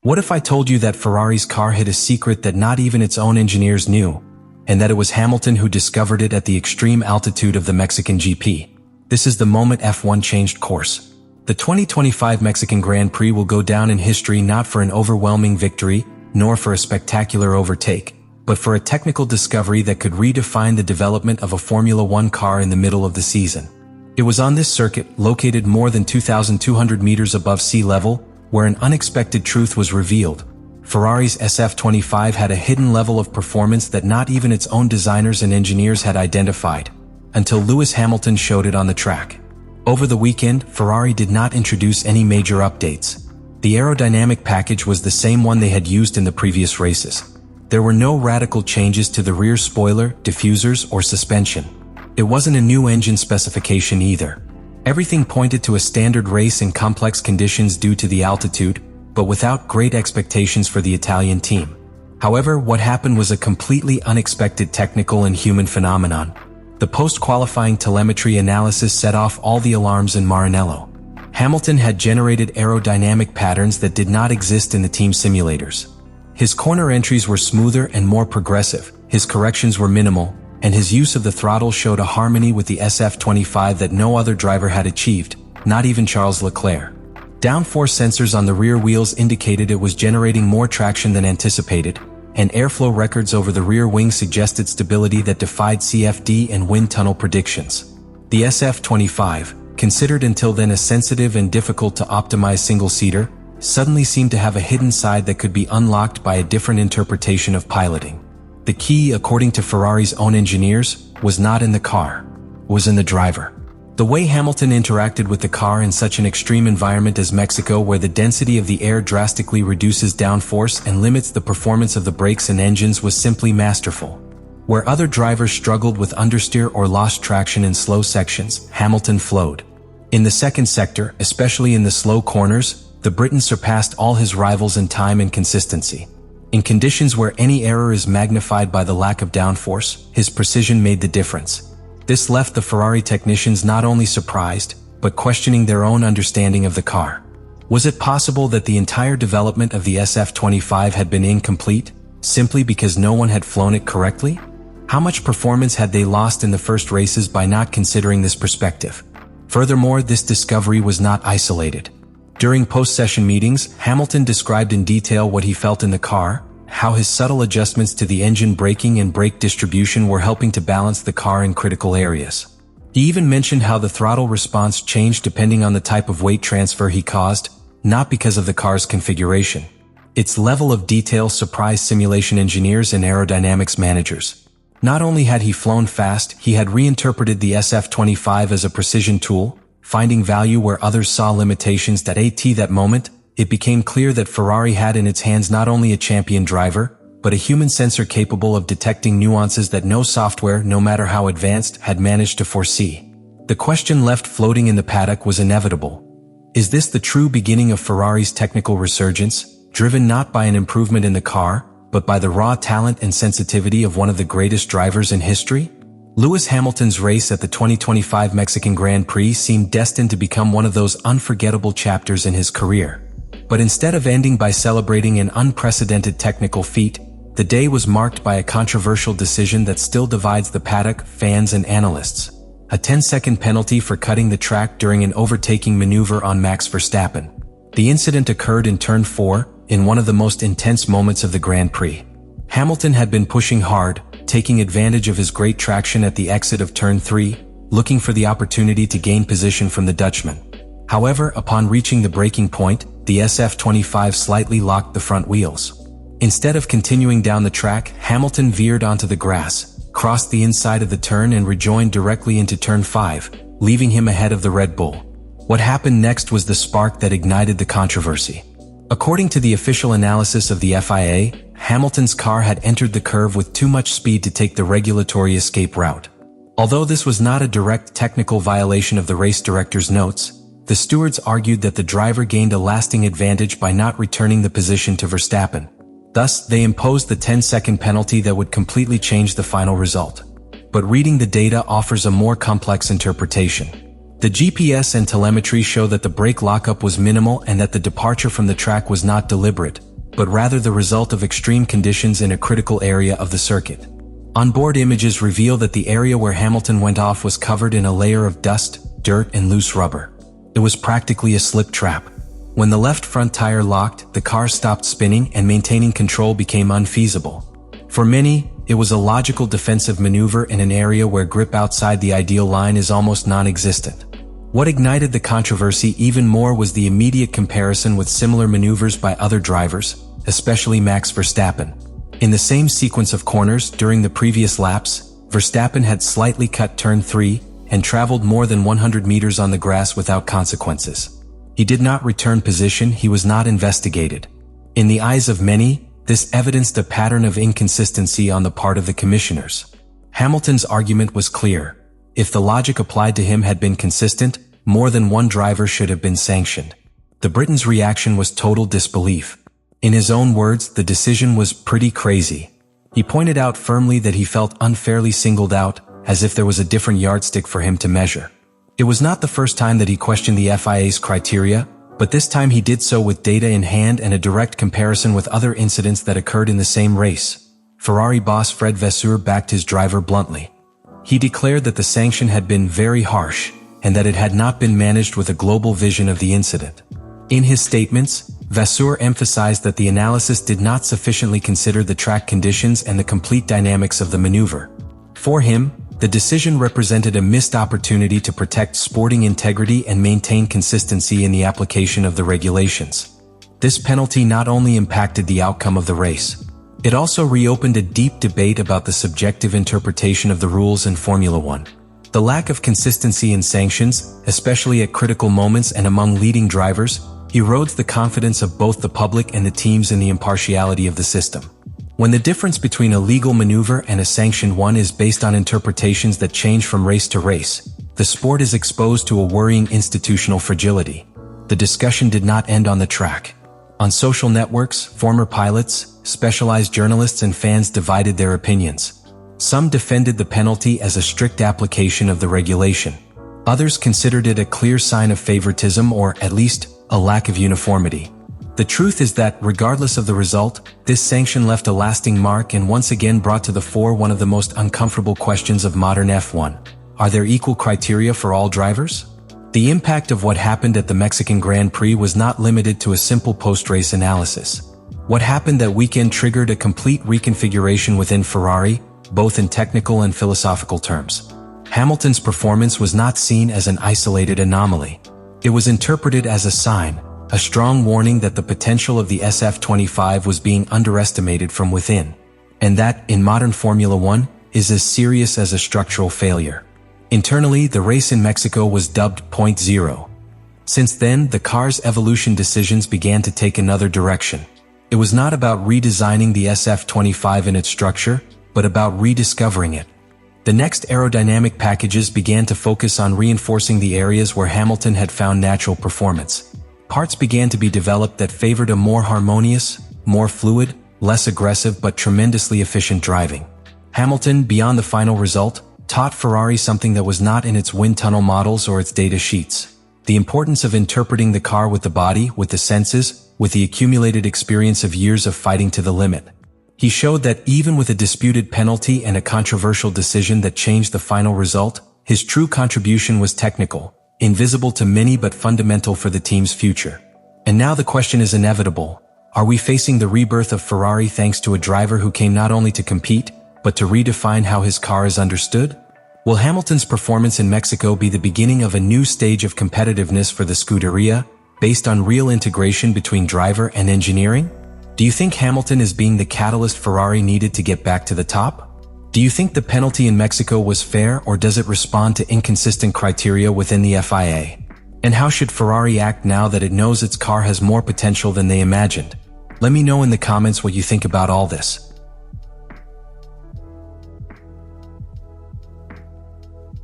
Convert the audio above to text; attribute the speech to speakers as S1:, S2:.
S1: What if I told you that Ferrari's car hid a secret that not even its own engineers knew, and that it was Hamilton who discovered it at the extreme altitude of the Mexican GP? This is the moment F1 changed course. The 2025 Mexican Grand Prix will go down in history not for an overwhelming victory, nor for a spectacular overtake, but for a technical discovery that could redefine the development of a Formula One car in the middle of the season. It was on this circuit, located more than 2,200 meters above sea level, where an unexpected truth was revealed. Ferrari's SF25 had a hidden level of performance that not even its own designers and engineers had identified, until Lewis Hamilton showed it on the track. Over the weekend, Ferrari did not introduce any major updates. The aerodynamic package was the same one they had used in the previous races. There were no radical changes to the rear spoiler, diffusers, or suspension. It wasn't a new engine specification either. Everything pointed to a standard race in complex conditions due to the altitude, but without great expectations for the Italian team. However, what happened was a completely unexpected technical and human phenomenon. The post-qualifying telemetry analysis set off all the alarms in Maranello. Hamilton had generated aerodynamic patterns that did not exist in the team simulators. His corner entries were smoother and more progressive, his corrections were minimal, and his use of the throttle showed a harmony with the SF25 that no other driver had achieved, not even Charles Leclerc. Downforce sensors on the rear wheels indicated it was generating more traction than anticipated, and airflow records over the rear wing suggested stability that defied CFD and wind tunnel predictions. The SF25, considered until then a sensitive and difficult to optimize single-seater, suddenly seemed to have a hidden side that could be unlocked by a different interpretation of piloting. The key, according to Ferrari's own engineers, was not in the car, was in the driver. The way Hamilton interacted with the car in such an extreme environment as Mexico, where the density of the air drastically reduces downforce and limits the performance of the brakes and engines, was simply masterful. Where other drivers struggled with understeer or lost traction in slow sections, Hamilton flowed. In the second sector, especially in the slow corners, the Briton surpassed all his rivals in time and consistency. In conditions where any error is magnified by the lack of downforce, his precision made the difference. This left the Ferrari technicians not only surprised, but questioning their own understanding of the car. Was it possible that the entire development of the SF25 had been incomplete, simply because no one had flown it correctly? How much performance had they lost in the first races by not considering this perspective? Furthermore, this discovery was not isolated. During post-session meetings, Hamilton described in detail what he felt in the car, how his subtle adjustments to the engine braking and brake distribution were helping to balance the car in critical areas. He even mentioned how the throttle response changed depending on the type of weight transfer he caused, not because of the car's configuration. Its level of detail surprised simulation engineers and aerodynamics managers. Not only had he flown fast, he had reinterpreted the SF25 as a precision tool, finding value where others saw limitations. At that moment, it became clear that Ferrari had in its hands not only a champion driver, but a human sensor capable of detecting nuances that no software, no matter how advanced, had managed to foresee. The question left floating in the paddock was inevitable. Is this the true beginning of Ferrari's technical resurgence, driven not by an improvement in the car, but by the raw talent and sensitivity of one of the greatest drivers in history? Lewis Hamilton's race at the 2025 Mexican Grand Prix seemed destined to become one of those unforgettable chapters in his career. But instead of ending by celebrating an unprecedented technical feat, the day was marked by a controversial decision that still divides the paddock, fans, and analysts. A 10-second penalty for cutting the track during an overtaking maneuver on Max Verstappen. The incident occurred in Turn 4, in one of the most intense moments of the Grand Prix. Hamilton had been pushing hard, taking advantage of his great traction at the exit of Turn 3, looking for the opportunity to gain position from the Dutchman. However, upon reaching the braking point, the SF25 slightly locked the front wheels. Instead of continuing down the track, Hamilton veered onto the grass, crossed the inside of the turn and rejoined directly into Turn 5, leaving him ahead of the Red Bull. What happened next was the spark that ignited the controversy. According to the official analysis of the FIA, Hamilton's car had entered the curve with too much speed to take the regulatory escape route. Although this was not a direct technical violation of the race director's notes, the stewards argued that the driver gained a lasting advantage by not returning the position to Verstappen. Thus, they imposed the 10-second penalty that would completely change the final result. But reading the data offers a more complex interpretation. The GPS and telemetry show that the brake lockup was minimal and that the departure from the track was not deliberate, but rather the result of extreme conditions in a critical area of the circuit. Onboard images reveal that the area where Hamilton went off was covered in a layer of dust, dirt, and loose rubber. It was practically a slip trap. When the left front tire locked, the car stopped spinning and maintaining control became unfeasible. For many, it was a logical defensive maneuver in an area where grip outside the ideal line is almost non-existent. What ignited the controversy even more was the immediate comparison with similar maneuvers by other drivers, especially Max Verstappen. In the same sequence of corners during the previous laps, Verstappen had slightly cut turn 3 and traveled more than 100 meters on the grass without consequences. He did not return position, he was not investigated. In the eyes of many, this evidenced a pattern of inconsistency on the part of the commissioners. Hamilton's argument was clear. If the logic applied to him had been consistent, more than one driver should have been sanctioned. The Briton's reaction was total disbelief. In his own words, the decision was pretty crazy. He pointed out firmly that he felt unfairly singled out, as if there was a different yardstick for him to measure. It was not the first time that he questioned the FIA's criteria, but this time he did so with data in hand and a direct comparison with other incidents that occurred in the same race. Ferrari boss Fred Vasseur backed his driver bluntly. He declared that the sanction had been very harsh, and that it had not been managed with a global vision of the incident. In his statements, Vasseur emphasized that the analysis did not sufficiently consider the track conditions and the complete dynamics of the maneuver. For him, the decision represented a missed opportunity to protect sporting integrity and maintain consistency in the application of the regulations. This penalty not only impacted the outcome of the race, it also reopened a deep debate about the subjective interpretation of the rules in Formula One. The lack of consistency in sanctions, especially at critical moments and among leading drivers, erodes the confidence of both the public and the teams in the impartiality of the system. When the difference between a legal maneuver and a sanctioned one is based on interpretations that change from race to race, the sport is exposed to a worrying institutional fragility. The discussion did not end on the track. On social networks, former pilots, specialized journalists and fans divided their opinions. Some defended the penalty as a strict application of the regulation. Others considered it a clear sign of favoritism or, at least, a lack of uniformity. The truth is that, regardless of the result, this sanction left a lasting mark and once again brought to the fore one of the most uncomfortable questions of modern F1. Are there equal criteria for all drivers? The impact of what happened at the Mexican Grand Prix was not limited to a simple post-race analysis. What happened that weekend triggered a complete reconfiguration within Ferrari, both in technical and philosophical terms. Hamilton's performance was not seen as an isolated anomaly. It was interpreted as a sign, a strong warning that the potential of the SF25 was being underestimated from within, and that, in modern Formula One, is as serious as a structural failure. Internally, the race in Mexico was dubbed Point Zero. Since then, the car's evolution decisions began to take another direction. It was not about redesigning the SF25 in its structure, but about rediscovering it. The next aerodynamic packages began to focus on reinforcing the areas where Hamilton had found natural performance. Parts began to be developed that favored a more harmonious, more fluid, less aggressive but tremendously efficient driving. Hamilton, beyond the final result, taught Ferrari something that was not in its wind tunnel models or its data sheets: the importance of interpreting the car with the body, with the senses, with the accumulated experience of years of fighting to the limit. He showed that even with a disputed penalty and a controversial decision that changed the final result, his true contribution was technical, invisible to many but fundamental for the team's future. And now the question is inevitable. Are we facing the rebirth of Ferrari thanks to a driver who came not only to compete, but to redefine how his car is understood? Will Hamilton's performance in Mexico be the beginning of a new stage of competitiveness for the Scuderia, based on real integration between driver and engineering? Do you think Hamilton is being the catalyst Ferrari needed to get back to the top? Do you think the penalty in Mexico was fair, or does it respond to inconsistent criteria within the FIA? And how should Ferrari act now that it knows its car has more potential than they imagined? Let me know in the comments what you think about all this.